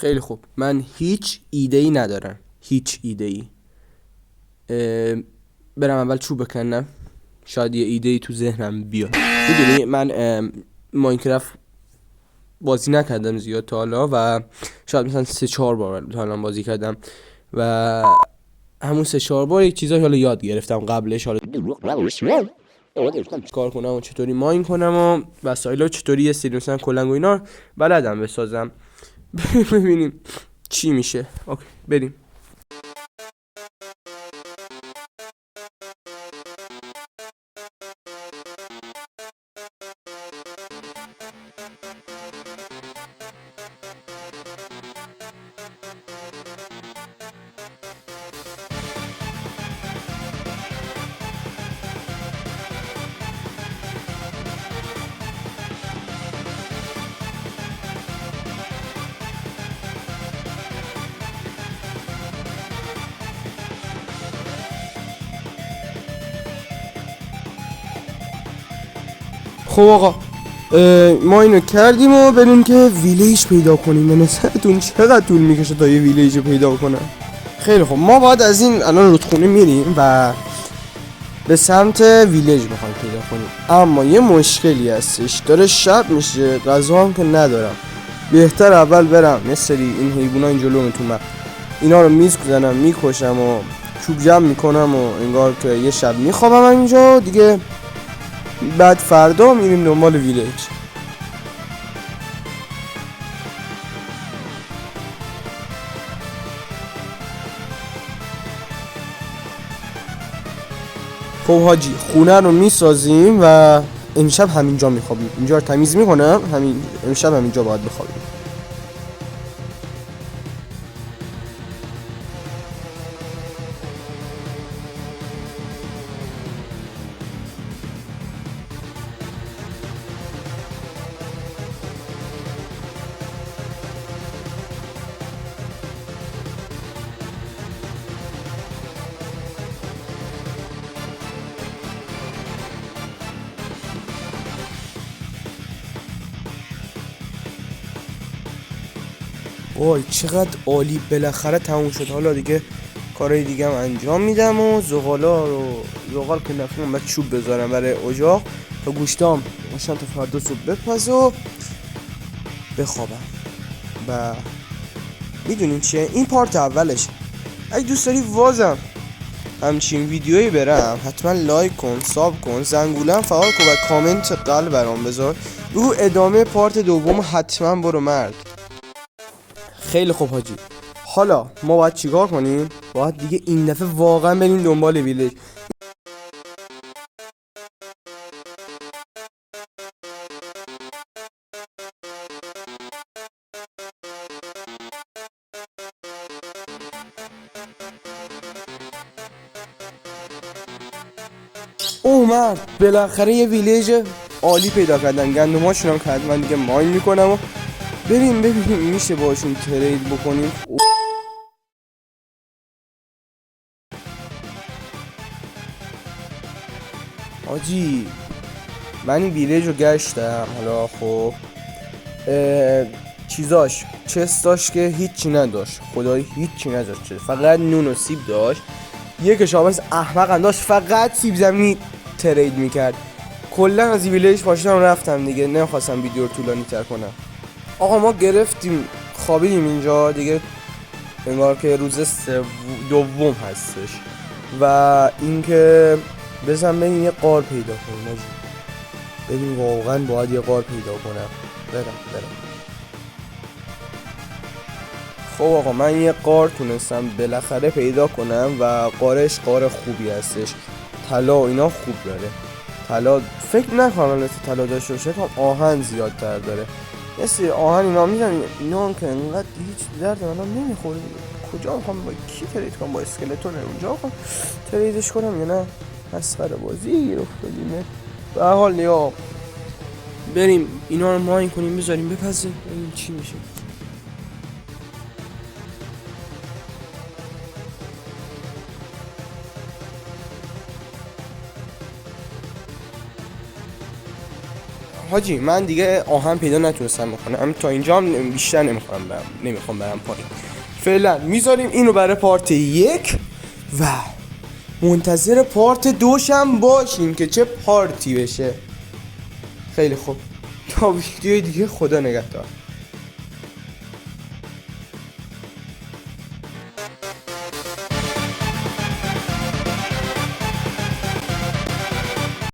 خیلی خوب، من هیچ ایده ای ندارم، هیچ ایده ای. برم اول چوب بکنم، شاید یه ایده ای تو ذهنم بیاد. میدونی من ماینکرافت بازی نکردم زیاد تا حالا و شاید مثلا 3-4 بار تا حالا بازی کردم و همون 3-4 بار یک چیزایی حالا یاد گرفتم قبلش، حالا کار کنم و چطوری ماین کنم و وسایل چطوری یه سری مثلا کلنگ و اینا بلدم بسازم. ببینیم چی میشه. اوکی بریم. خب آقا، ما اینو کردیم و بریم که ویلیج پیدا کنیم. به نظرتون چقدر طول میکشه تا یه ویلیج پیدا کنم؟ خیلی خب، ما باید از این الان رودخونه میریم و به سمت ویلیج میخوایم پیدا کنیم، اما یه مشکلی هستش، داره شب میشه، غذا هم که ندارم. بهتر اول برم یه سری این حیونا این جلو میتونم اینا رو میزنم میکشم و چوب جمع میکنم و انگار که یه شب میخوابم اینجا دیگه، بعد فردا میریم دنبال ویلیج. خب حاجی، خونه رو میسازیم و امشب همینجا میخوابیم. اینجا رو تمیز میکنم، امشب همینجا باید بخوابیم. وای چقدر عالی، بالاخره تموم شد. حالا دیگه کارهای دیگه هم انجام میدم و زغال که نفرم باید چوب بذارم برای اجاق تا گوشتام باشن تا فردا صبح بپز و بخوابم. و میدونین چیه؟ این پارت اولش. اگه دوست داری وازم همچین ویدیویی برم، حتما لایک کن، ساب کن، زنگوله فعال کن و کامنت قلب برام بذار. رو ادامه پارت دوم حتما برو مرد. خیلی خوب حاجی، حالا ما باید چیکار کنیم؟ باید دیگه این دفعه واقعا بریم دنبال ویلیج. مرد، بالاخره یه ویلیج عالی پیدا کردن. گندماشون هم که حتما دیگه ماین میکنم و بریم ببینیم میشه باشون ترید بکنیم. حاجی من این ویلیج رو گشتم، حالا خب چیزاش چستاش که هیچی نداشت، خدایی هیچی نداشت، فقط نون و سیب داشت. یه کشاورز احمق هم داشت فقط سیب زمینی ترید میکرد. کلا از ویلیج پاشتم رفتم دیگه، نمیخواستم ویدیو رو طولانی تر کنم. آقا ما گرفتیم خوابیدیم اینجا دیگه، انگار که روز دوم هستش و اینکه بزن بریم یه غار پیدا کنیم. ببین واقعا باید یه غار پیدا کنم. برم. خب آقا، من یه غار تونستم بالاخره پیدا کنم و غارش غار خوبی هستش، طلا و اینا خوب داره. طلا فکر نکنم مثل طلا داشته باشه، تا آهن زیادتر داره. یه سری آهن اینا میزنم، اینا هم که انقدر هیچ درد منم نمیخوره. کجا میخوام با کی ترید کنم؟ با اسکلتون اونجا میخوام تریدش کنم یا نه؟ مسخره بازی رو بدیم. به هر حال یا بریم اینا رو ماین کنیم بذاریم بپزه ببینیم چی میشه. حاجی من دیگه آهن پیدا نتونستم بکنم، تا اینجا هم بیشتر نمیخوام برم پایین. فعلا میذاریم اینو برای پارت 1 و منتظر پارت 2 هم باشیم که چه پارتی بشه. خیلی خوب، تا ویدیوی دیگه، خدا نگهدار.